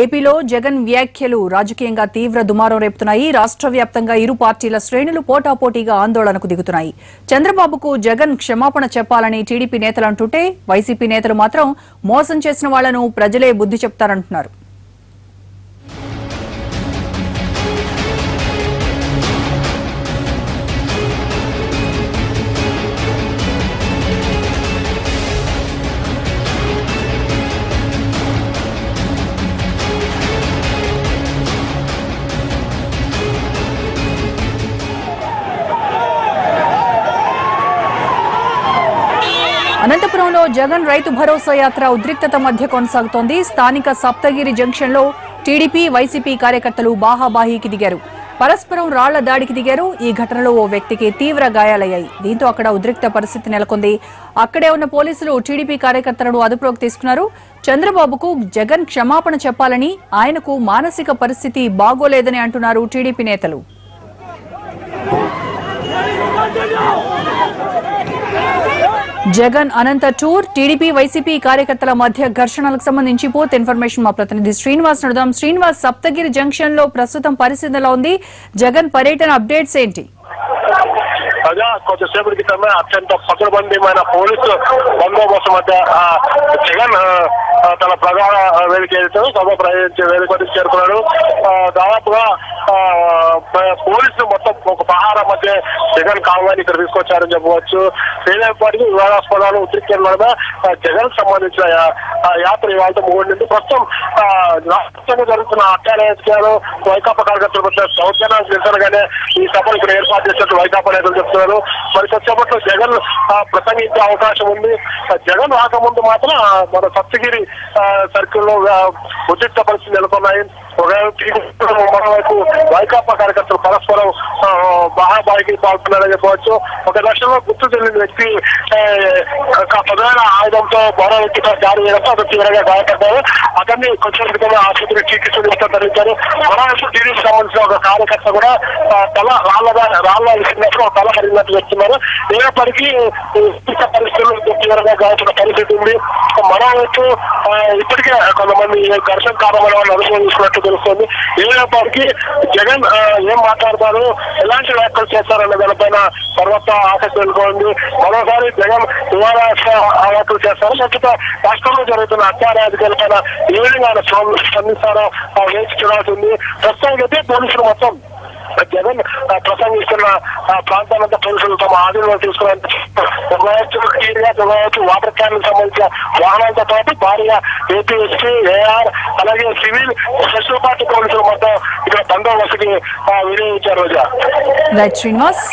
ఏపీలో జగన్ వ్యాఖ్యలు రాజకీయంగా తీవ్ర దుమారం రేపుతున్నాయి. రాష్ట్ర వ్యాప్తంగా ఇరు పార్టీల శ్రేణులు పోటాపోటీగా ఆందోళనకు దిగుతున్నాయి. చంద్రబాబుకు జగన్ క్షమాపణ చెప్పాలని టీడీపీ నేతలు అంటుంటే వైసీపీ నేతలు మాత్రం మోసం చేసిన వాళ్లను ప్రజలే బుద్ధి చెప్తారంటున్నారు. అనంతపురంలో జగన్ రైతు భరోసా యాత్ర ఉద్రిక్తత మధ్య కొనసాగుతోంది. స్థానిక సప్తగిరి జంక్షన్ లో టీడీపీ వైసీపీ కార్యకర్తలు బాహాబాహీకి దిగారు. పరస్పరం రాళ్ల దాడికి దిగారు. ఈ ఘటనలో ఓ వ్యక్తికి తీవ్ర గాయాలయ్యాయి. దీంతో అక్కడ ఉద్రిక్త పరిస్థితి నెలకొంది. అక్కడే ఉన్న పోలీసులు టీడీపీ కార్యకర్తలను అదుపులోకి తీసుకున్నారు. చంద్రబాబుకు జగన్ క్షమాపణ చెప్పాలని, ఆయనకు మానసిక పరిస్థితి బాగోలేదని అంటున్నారు టీడీపీ నేతలు. జగన్ అనంత టూర్, టీడీపీ వైసీపీ కార్యకర్తల మధ్య ఘర్షణలకు సంబంధించి పూర్తి ఇన్ఫర్మేషన్ మా ప్రతినిధి శ్రీనివాస్ నడుదాం. శ్రీనివాస్, సప్తగిరి జంక్షన్ లో ప్రస్తుతం పరిస్థితి ఎలా ఉంది? జగన్ పర్యటన అప్డేట్స్ ఏంటి? కొద్దిసేపటి క్రితమే అత్యంత పకడ్బందీమైన పోలీసు బందోబస్తు మధ్య జగన్ తన ప్రధాన వేదిక సభ ప్రయోగించే వేదిక చేరుకున్నాడు. దాదాపుగా పోలీసులు మొత్తం ఒక పహార మధ్య జగన్ కావాలని ఇక్కడ తీసుకొచ్చారని చెప్పవచ్చు. ఏదైనప్పటికీ వివాదాస్పదాలు ఉద్రిక్తంగా జగన్ సంబంధించిన యాత్ర ఇవాళ ముగిడింది. ప్రస్తుతం రాష్ట్రంగా జరుగుతున్న అత్యాలయాలు వైకాపా కార్యకర్తల మధ్య దౌర్జన్యాలు నిరసనగానే ఈ సభను ఇక్కడ ఏర్పాటు చేసినట్టు వైకాపా నేతలు చెప్తున్నారు. మరి కొద్దిసేపట్లో జగన్ ప్రసంగించే అవకాశం ఉంది. జగన్ రాకముందు మాత్రం మన సప్తగిరి సర్కిల్లో ఉద్రిక్త పరిస్థితులు నెలకొన్నాయి. మరోవైపు వైకాపా కార్యకర్తలు పరస్పరం బాహాబాయికి పాల్గొన్నారని చెప్పవచ్చు. ఒక దశలో గుర్తు తెలియని వ్యక్తి ప్రధాన ఆయుధంతో మరో వ్యక్తిగా దాడి చేయడంతో అతను తీవ్రంగా గాయపడ్డారు. అతన్ని కొంచెం క్రితమే ఆసుపత్రికి చికిత్స తరలించారు. మరోవైపు టీడీపీకి సంబంధించిన ఒక కార్యకర్త కూడా తల రాళ్ల విసిరినప్పుడు తల హరినట్టు చెప్తున్నారు. అయినప్పటికీ పరిస్థితులు తీవ్రంగా గాయపడిన పరిస్థితి ఉంది. మరోవైపు ఇప్పటికే కొంతమంది ఘర్షణ కారణమైన వాళ్ళు అనుభవం తీసుకున్నట్టు తెలుస్తుంది. ఏమైనప్పటికీ జగన్ ఏం మాట్లాడతారు, ఎలాంటి వ్యాఖ్యలు చేస్తారన్న దానిపైన సర్వత్రా ఆసక్తి నెలకొంది. మరోసారి జగన్ వ్యాఖ్యలు చేస్తారు. ప్రస్తుతం రాష్ట్రంలో జరుగుతున్న అత్యారాధికారులపైన ఏ విధంగా ఆయన స్పందిస్తారో వేచి చూడాల్సింది. ప్రస్తుతానికైతే పోలీసులు మొత్తం జగన్ ప్రసంగిస్తున్న ప్రాంతాలంతా పోలీసులు తమ ఆధీనంలో తీసుకురావచ్చు. వాటర్ క్యాన్లకు సంబంధించిన వాహనాలతో పాటు భారీగా ఏపీఎస్పీ, ఏఆర్ అలాగే సివిల్ స్పెషల్ పార్టీ పోలీసులు మొత్తం ఇక్కడ బందోబస్తుకి వినియోగించారు. శ్రీనివాస్.